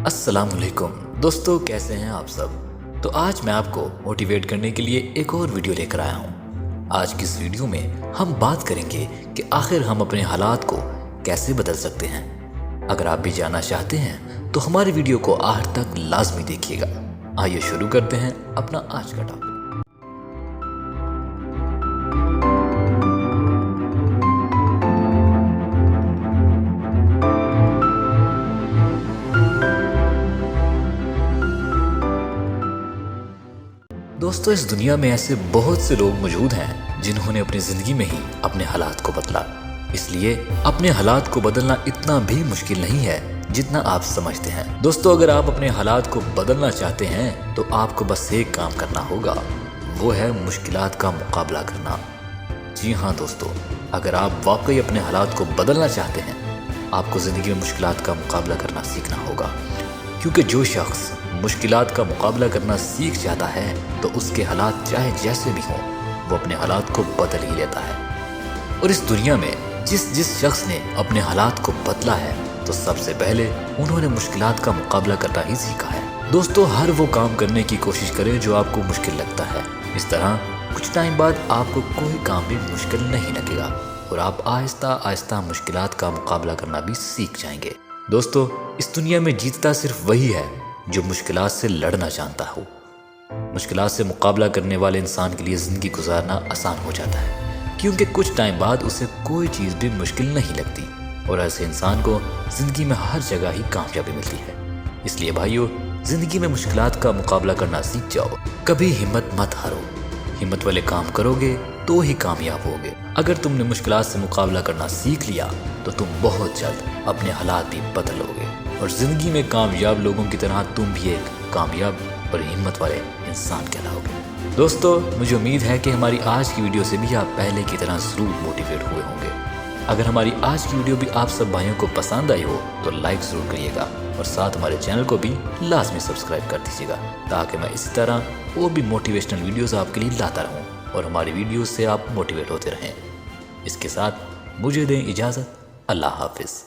अस्सलाम वालेकुम दोस्तों, कैसे हैं आप सब। तो आज मैं आपको मोटिवेट करने के लिए एक और वीडियो लेकर आया हूँ। आज की इस वीडियो में हम बात करेंगे कि आखिर हम अपने हालात को कैसे बदल सकते हैं। अगर आप भी जानना चाहते हैं तो हमारी वीडियो को आखिर तक लाजमी देखिएगा। आइए शुरू करते हैं अपना आज का टॉपिक। दोस्तों, इस दुनिया में ऐसे बहुत से लोग मौजूद हैं जिन्होंने अपनी ज़िंदगी में ही अपने हालात को बदला। इसलिए अपने हालात को बदलना इतना भी मुश्किल नहीं है जितना आप समझते हैं। दोस्तों, अगर आप अपने हालात को बदलना चाहते हैं तो आपको बस एक काम करना होगा, वो है मुश्किलात का मुकाबला करना। जी हाँ दोस्तों, अगर आप वाकई अपने हालात को बदलना चाहते हैं, आपको ज़िंदगी में मुश्किलात का मुकाबला करना सीखना होगा। क्योंकि जो शख्स मुश्किलात का मुकाबला करना सीख जाता है तो उसके हालात चाहे जैसे भी हों, वो अपने हालात को बदल ही लेता है। और इस दुनिया में जिस शख्स ने अपने हालात को बदला है तो सबसे पहले उन्होंने मुश्किलात का मुकाबला करना ही सीखा है। दोस्तों, हर वो काम करने की कोशिश करें जो आपको मुश्किल लगता है। इस तरह कुछ टाइम बाद आपको कोई काम भी मुश्किल नहीं लगेगा और आप आहिस्ता आहिस्ता मुश्किलात का मुकाबला करना भी सीख जाएंगे। दोस्तों, इस दुनिया में जीतता सिर्फ वही है जो मुश्किलात से लड़ना जानता हो। मुश्किलात से मुकाबला करने वाले इंसान के लिए ज़िंदगी गुजारना आसान हो जाता है, क्योंकि कुछ टाइम बाद उसे कोई चीज़ भी मुश्किल नहीं लगती और ऐसे इंसान को ज़िंदगी में हर जगह ही कामयाबी मिलती है। इसलिए भाइयों, ज़िंदगी में मुश्किलात का मुकाबला करना सीख जाओ। कभी हिम्मत मत हारो। हिम्मत वाले काम करोगे तो ही कामयाब होगे। अगर तुमने मुश्किलात से मुकाबला करना सीख लिया तो तुम बहुत जल्द अपने हालात भी बदलोगे और ज़िंदगी में कामयाब लोगों की तरह तुम भी एक कामयाब और हिम्मत वाले इंसान कहलाओगे। दोस्तों, मुझे उम्मीद है कि हमारी आज की वीडियो से भी आप पहले की तरह ज़रूर मोटिवेट हुए होंगे। अगर हमारी आज की वीडियो भी आप सब भाइयों को पसंद आई हो तो लाइक ज़रूर करिएगा और साथ हमारे चैनल को भी लाजमी सब्सक्राइब कर दीजिएगा, ताकि मैं इसी तरह और भी मोटिवेशनल वीडियोज़ आपके लिए लाता रहूँ और हमारी वीडियोज़ से आप मोटिवेट होते रहें। इसके साथ मुझे दें इजाज़त। अल्लाह हाफिज़।